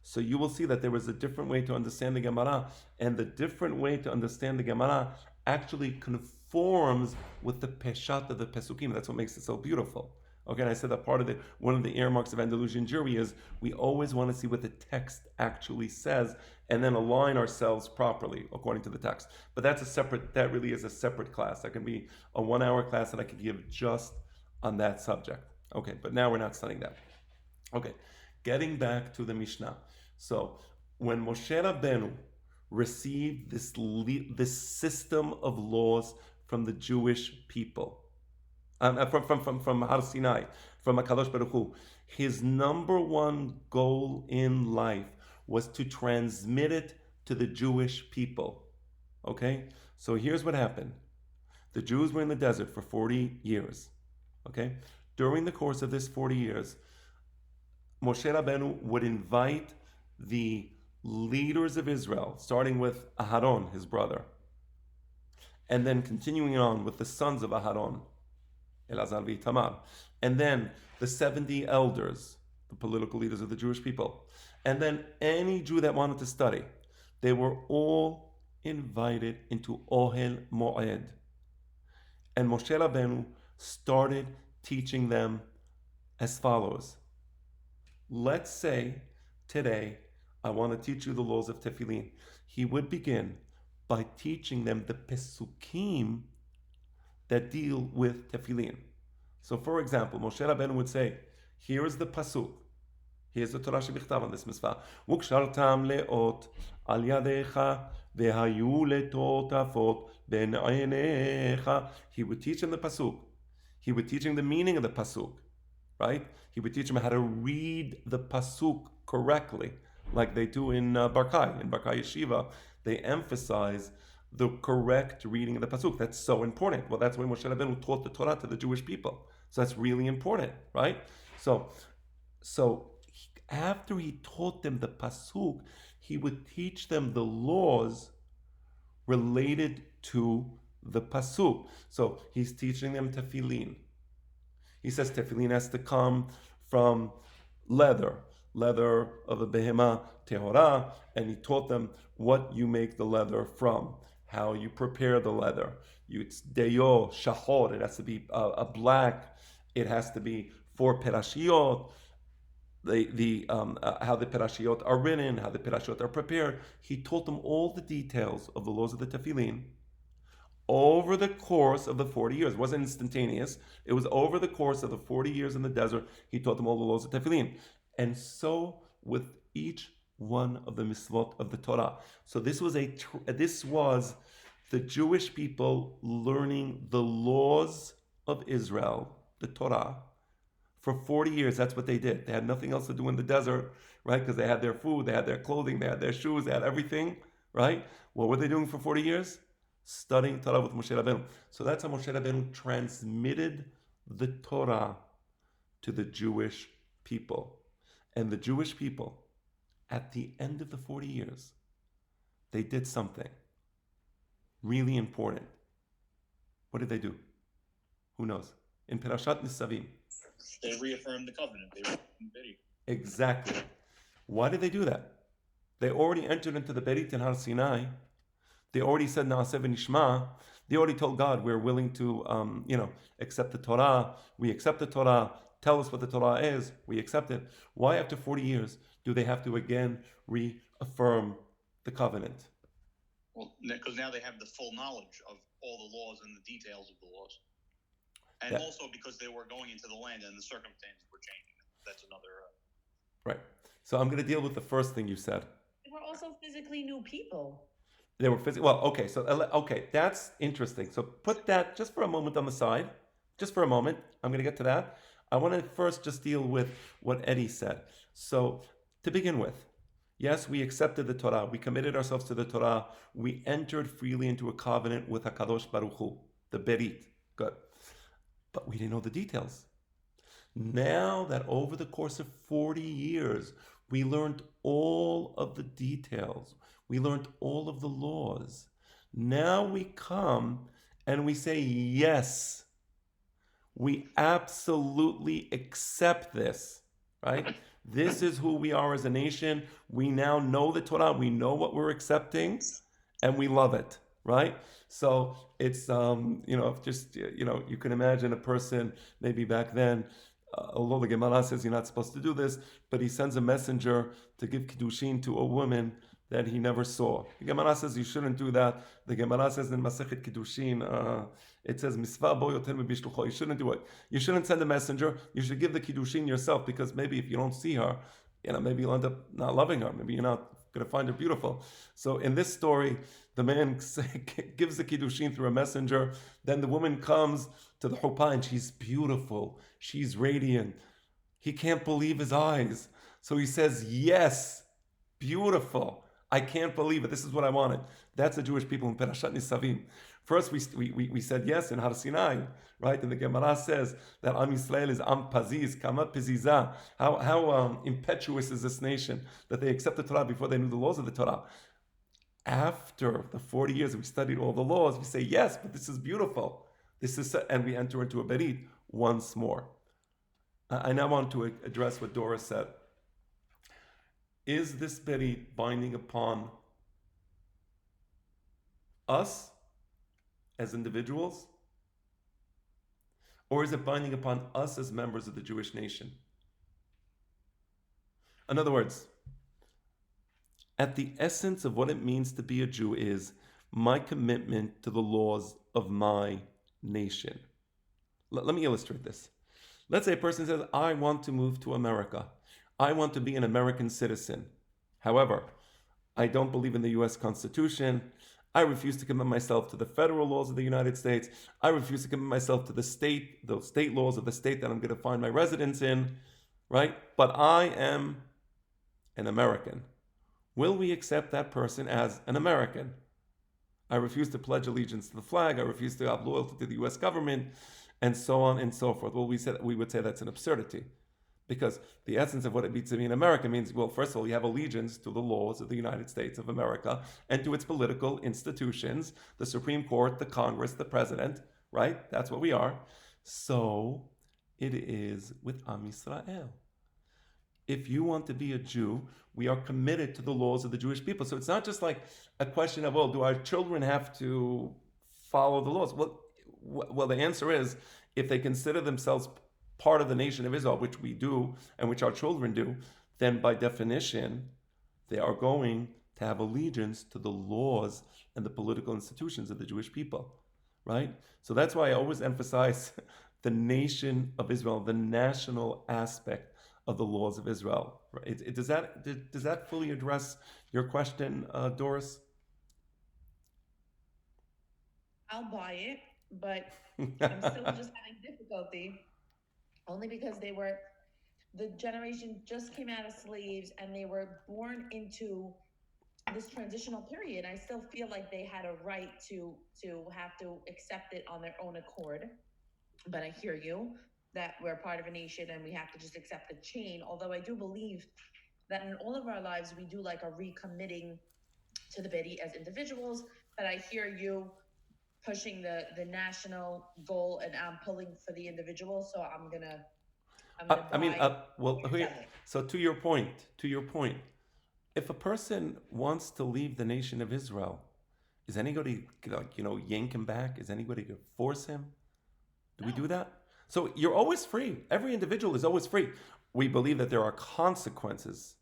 So you will see that there was a different way to understand the Gemara, and the different way to understand the Gemara actually conforms with the peshat of the pesukim. That's what makes it so beautiful. Okay, and I said that one of the earmarks of Andalusian Jewry is we always want to see what the text actually says and then align ourselves properly according to the text. But that really is a separate class. That can be a 1-hour class that I could give just on that subject. Okay, but now we're not studying that. Okay, getting back to the Mishnah. So when Moshe Rabbeinu received this system of laws from the Jewish people, from Har Sinai, from HaKadosh Baruch Hu, his number one goal in life was to transmit it to the Jewish people. Okay? So here's what happened. The Jews were in the desert for 40 years. Okay? During the course of this 40 years, Moshe Rabbeinu would invite the leaders of Israel, starting with Aharon, his brother, and then continuing on with the sons of Aharon, Elazar v'Itamar, and then the 70 elders, the political leaders of the Jewish people, and then any Jew that wanted to study. They were all invited into Ohel Moed. And Moshe Rabbeinu started teaching them as follows. Let's say today, I want to teach you the laws of Tefillin. He would begin by teaching them the Pesukim that deal with Tefillin. So for example, Moshe Rabbeinu would say, here is the Pasuk. Here's the Torah shebichtav on this mitzvah. Ukshartam leot al yadecha vehayu letotafot ben einecha. He would teach him the pasuk. He would teach him the meaning of the pasuk, right? He would teach him how to read the pasuk correctly, like they do in Barkai. In Barkai Yeshiva, they emphasize the correct reading of the pasuk. That's so important. Well, that's when Moshe Rabbeinu taught the Torah to the Jewish people. So that's really important, right? So after he taught them the pasuk, he would teach them the laws related to the pasuk. So he's teaching them tefillin. He says tefillin has to come from leather of the behema tehorah, and he taught them what you make the leather from, how you prepare the leather. It's deyo shahor. It has to be a black. It has to be 4 perashiot. How the perashiot are written, how the perashiot are prepared. He taught them all the details of the laws of the tefillin over the course of the 40 years. It wasn't instantaneous. It was over the course of the 40 years in the desert. He taught them all the laws of tefillin. And so with each one of the mitzvot of the Torah. So this was the Jewish people learning the laws of Israel, the Torah, for 40 years. That's what they did. They had nothing else to do in the desert, right? Because they had their food, they had their clothing, they had their shoes, they had everything, right? What were they doing for 40 years? Studying Torah with Moshe Rabbeinu. So that's how Moshe Rabbeinu transmitted the Torah to the Jewish people. And the Jewish people, at the end of the 40 years, they did something really important. What did they do? Who knows? In Parashat Nisavim. They reaffirmed the covenant. They reaffirmed Berit. Exactly. Why did they do that? They already entered into the Berit in Har Sinai. They already said Naaseh v'nishma. They already told God, we're willing to, accept the Torah. We accept the Torah. Tell us what the Torah is. We accept it. Why, after 40 years, do they have to again reaffirm the covenant? Well, because now they have the full knowledge of all the laws and the details of the laws. And also because they were going into the land and the circumstances were changing. That's another... Right. So I'm going to deal with the first thing you said. They were also physically new people. They were physically... Well, okay, that's interesting. So put that just for a moment on the side. Just for a moment. I'm going to get to that. I want to first just deal with what Eddie said. So to begin with, yes, we accepted the Torah. We committed ourselves to the Torah. We entered freely into a covenant with HaKadosh Baruch Hu, the Berit. Good. But we didn't know the details. Now that over the course of 40 years, we learned all of the details. We learned all of the laws. Now we come and we say, yes, we absolutely accept this, right? This is who we are as a nation. We now know the Torah. We know what we're accepting, and we love it, right? So it's, you can imagine a person, maybe back then, although the Gemara says you're not supposed to do this, but he sends a messenger to give Kiddushin to a woman that he never saw. The Gemara says you shouldn't do that. The Gemara says in Masechet Kiddushin, it says, Misvah bo yoter mebishlucho. You shouldn't do it. You shouldn't send a messenger. You should give the Kiddushin yourself, because maybe if you don't see her, maybe you'll end up not loving her. Maybe you're not going to find her beautiful. So in this story, the man gives the Kiddushin through a messenger. Then the woman comes to the chuppah and she's beautiful. She's radiant. He can't believe his eyes. So he says, yes, beautiful. I can't believe it. This is what I wanted. That's the Jewish people in Parashat Nisavim. First, we said yes in Har Sinai, right? And the Gemara says that Am Yisrael is Am Paziz, Kama Piziza. How impetuous is this nation that they accept the Torah before they knew the laws of the Torah. After the 40 years we studied all the laws, we say, yes, but this is beautiful. And we enter into a Berit once more. I now want to address what Dora said. Is this Berit binding upon us as individuals? Or is it binding upon us as members of the Jewish nation? In other words, at the essence of what it means to be a Jew is my commitment to the laws of my nation. Let me illustrate this. Let's say a person says, I want to move to America. I want to be an American citizen. However, I don't believe in the US Constitution. I refuse to commit myself to the federal laws of the United States. I refuse to commit myself to those state laws of the state that I'm going to find my residence in, right? But I am an American. Will we accept that person as an American? I refuse to pledge allegiance to the flag. I refuse to have loyalty to the US government, and so on and so forth. Well, we would say that's an absurdity. Because the essence of what it means to be an American means, well, first of all, you have allegiance to the laws of the United States of America and to its political institutions, the Supreme Court, the Congress, the President, right? That's what we are. So it is with Am Yisrael. If you want to be a Jew, we are committed to the laws of the Jewish people. So it's not just like a question of, well, do our children have to follow the laws? Well, the answer is, if they consider themselves part of the nation of Israel, which we do and which our children do, then by definition, they are going to have allegiance to the laws and the political institutions of the Jewish people, right? So that's why I always emphasize the nation of Israel, the national aspect of the laws of Israel. Right? Does that fully address your question, Doris? I'll buy it, but I'm still just having difficulty, only because the generation just came out of slaves and they were born into this transitional period. I still feel like they had a right to have to accept it on their own accord. But I hear you that we're part of a nation and we have to just accept the chain. Although I do believe that in all of our lives, we do like a recommitting to the Berit as individuals. But I hear you pushing the national goal, and I'm pulling for the individual. So I'm gonna so to your point, if a person wants to leave the nation of Israel, is anybody yank him back? Is anybody going to force him? Do we do that? So you're always free. Every individual is always free. We believe that there are consequences,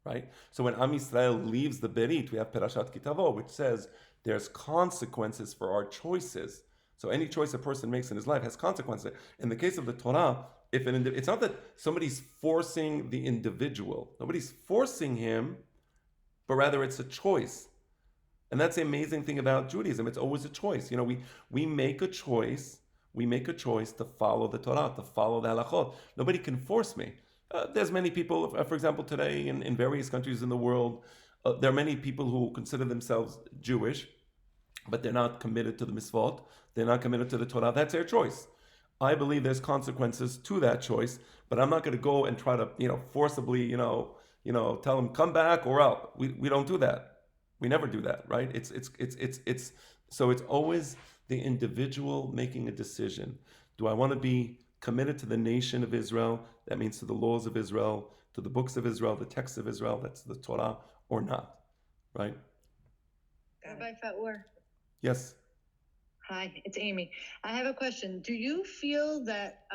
right? So when Am Yisrael leaves the Berit, we have Perashat Kitavo, which says there's consequences for our choices. So any choice a person makes in his life has consequences. In the case of the Torah, it's not that somebody's forcing the individual. Nobody's forcing him, but rather it's a choice. And that's the amazing thing about Judaism. It's always a choice. We make a choice. We make a choice to follow the Torah, to follow the halachot. Nobody can force me. There's many people, for example, today in various countries in the world, there are many people who consider themselves Jewish, but they're not committed to the mitzvot. They're not committed to the Torah. That's their choice. I believe there's consequences to that choice, but I'm not going to go and try to, forcibly, tell them come back or out. We don't do that. We never do that, right? So it's always the individual making a decision. Do I want to be committed to the nation of Israel? That means to the laws of Israel, to the books of Israel, the texts of Israel, that's the Torah, or not, right? Rabbi Fatwar. Yes. Hi, it's Amy. I have a question. Do you feel that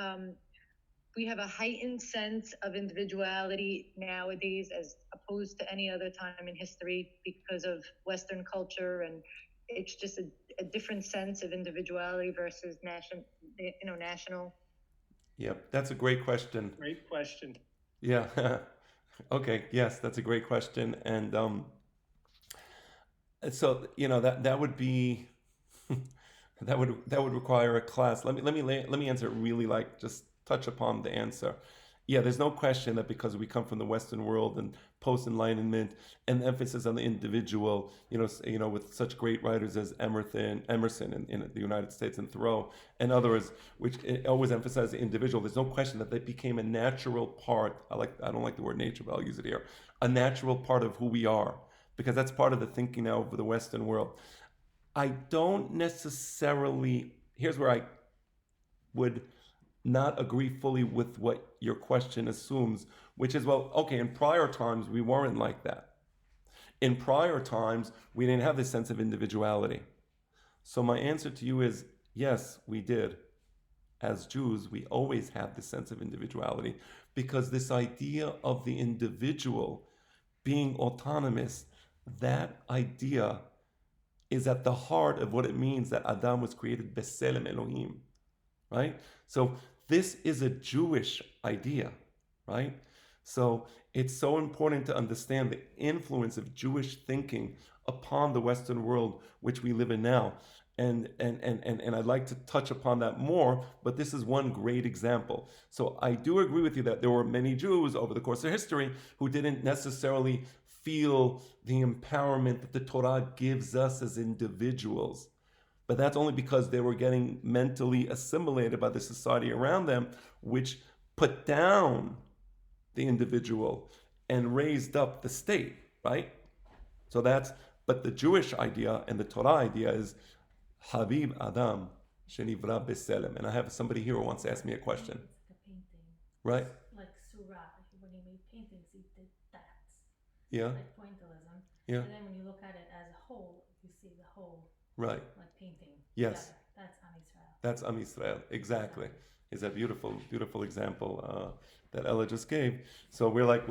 we have a heightened sense of individuality nowadays as opposed to any other time in history because of Western culture, and it's just a different sense of individuality versus national? Yeah, that's a great question. Great question. Yeah. Okay. Yes, that's a great question, and so that would be that would require a class. Let me answer it really, like, just touch upon the answer. Yeah, there's no question that because we come from the Western world and post-Enlightenment and emphasis on the individual, with such great writers as Emerson in the United States, and Thoreau and others, which always emphasize the individual. There's no question that they became a natural part. I don't like the word nature, but I'll use it here. A natural part of who we are, because that's part of the thinking now of the Western world. I don't necessarily. Here's where I would not agree fully with what your question assumes, which is, well, okay, in prior times, we weren't like that. In prior times, we didn't have this sense of individuality. So my answer to you is, yes, we did. As Jews, we always had this sense of individuality, because this idea of the individual being autonomous, that idea is at the heart of what it means that Adam was created B'Selem Elohim, right? So this is a Jewish idea, right? So it's so important to understand the influence of Jewish thinking upon the Western world which we live in now. And I'd like to touch upon that more, but this is one great example. So I do agree with you that there were many Jews over the course of history who didn't necessarily feel the empowerment that the Torah gives us as individuals. But that's only because they were getting mentally assimilated by the society around them, which put down the individual and raised up the state, right? So but the Jewish idea and the Torah idea is Habib Adam Shenivra Beselem. And I have somebody here who wants to ask me a question. It's like a painting. Right? Like Surah, when he made paintings, he did that. Yeah. Like pointillism. Yeah. And then when you look at it as a whole, you see the whole. Right. Like painting. Yes. Together. That's Am Yisrael. That's Am Yisrael. Exactly. Is that beautiful, beautiful example that Ella just gave. So we're like,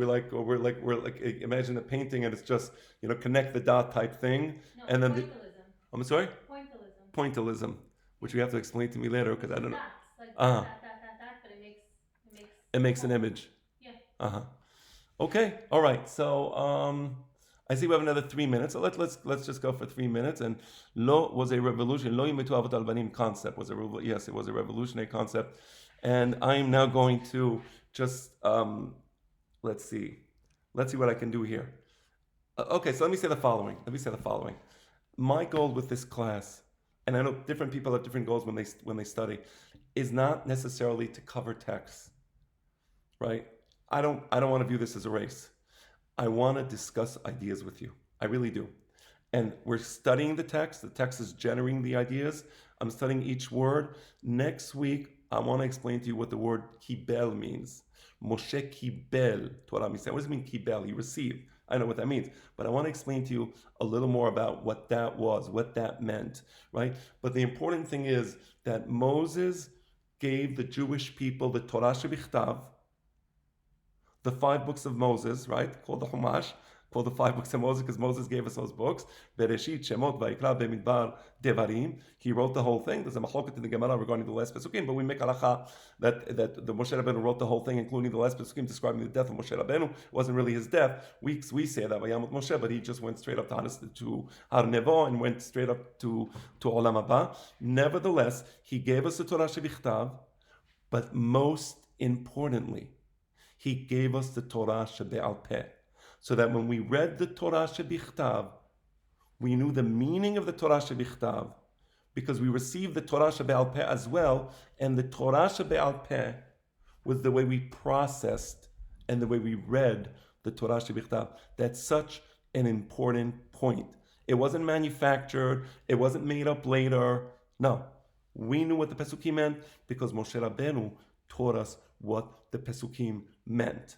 imagine a painting and it's just, connect the dot type thing. No, and then pointillism. I'm sorry? Pointillism. Pointillism, which you have to explain to me later because I don't know. Like that, but it makes an image. Yeah. Okay. All right. So I see we have another 3 minutes. So let's just go for 3 minutes. And lo was a revolution. Lo yimetu avot albanim concept was yes, it was a revolutionary concept. And I'm now going to just let's see what I can do here. Okay. So let me say the following. My goal with this class, and I know different people have different goals when they study, is not necessarily to cover texts, right? I don't want to view this as a race. I want to discuss ideas with you. I really do. And we're studying the text. The text is generating the ideas. I'm studying each word. Next week, I want to explain to you what the word kibel means. Moshe kibel Torah Mishnah. What does it mean kibel? He received. I know what that means. But I want to explain to you a little more about what that was, what that meant, right? But the important thing is that Moses gave the Jewish people the Torah shebichtav, the 5 books of Moses, right? Called the Chumash, called the 5 books of Moses because Moses gave us those books. Bereshit, Shemot, Vayikra, Bemidbar, Devarim. He wrote the whole thing. There's a machloket in the Gemara regarding the last Pesukim, but we make halacha that the Moshe Rabbeinu wrote the whole thing, including the last Pesukim describing the death of Moshe Rabbeinu. It wasn't really his death. We say that Vayamot Moshe, but he just went straight up to Har Nevo and went straight up to Olam Haba. Nevertheless, he gave us the Torah shebichtav, but most importantly, he gave us the Torah shebe'al peh, so that when we read the Torah shebichtav, we knew the meaning of the Torah shebichtav, because we received the Torah shebe'al peh as well, and the Torah shebe'al peh was the way we processed and the way we read the Torah shebichtav. That's such an important point. It wasn't manufactured. It wasn't made up later. No. We knew what the Pesukim meant because Moshe Rabbeinu taught us what the Pesukim meant.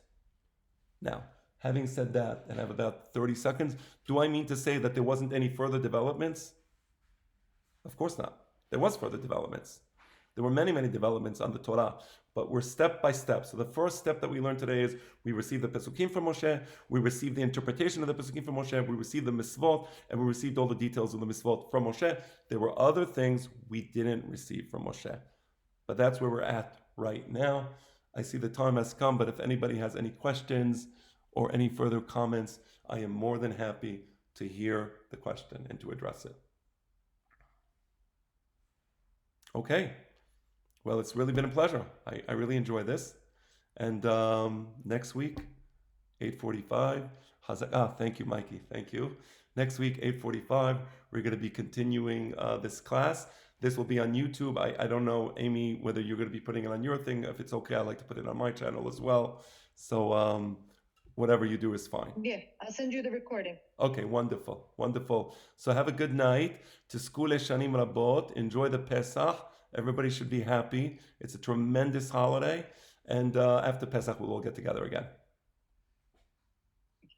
Now, having said that, and I have about 30 seconds, do I mean to say that there wasn't any further developments? Of course not. There was further developments. There were many, many developments on the Torah, but we're step by step. So the first step that we learned today is we received the Pesukim from Moshe, we received the interpretation of the Pesukim from Moshe, we received the Misvot, and we received all the details of the Misvot from Moshe. There were other things we didn't receive from Moshe. But that's where we're at right now. I see the time has come, but if anybody has any questions or any further comments, I am more than happy to hear the question and to address it. Okay. Well, it's really been a pleasure. I really enjoy this. And next week, 8:45. Thank you, Mikey. Thank you. Next week, 8:45, we're going to be continuing this class. This will be on YouTube. I don't know, Amy, whether you're going to be putting it on your thing. If it's okay, I'd like to put it on my channel as well. So whatever you do is fine. Yeah, I'll send you the recording. Okay, wonderful, wonderful. So have a good night. Tizku leShanim Rabot. Enjoy the Pesach. Everybody should be happy. It's a tremendous holiday. And after Pesach, we'll all get together again.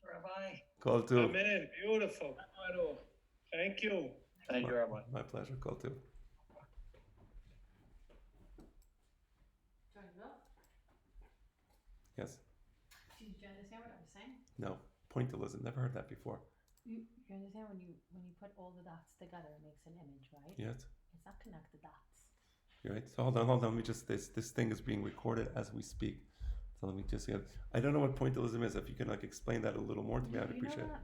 Rabbi. Call too. Amen. Beautiful. Thank you. Thank you, Rabbi. My pleasure. Call too. Yes. Do you understand what I was saying? No. Pointillism. Never heard that before. You understand when you put all the dots together, it makes an image, right? Yes. It's not connect the dots. You're right. So hold on. Let me just this thing is being recorded as we speak. So let me just get. I don't know what pointillism is. If you can like explain that a little more to me, I'd You know appreciate it. that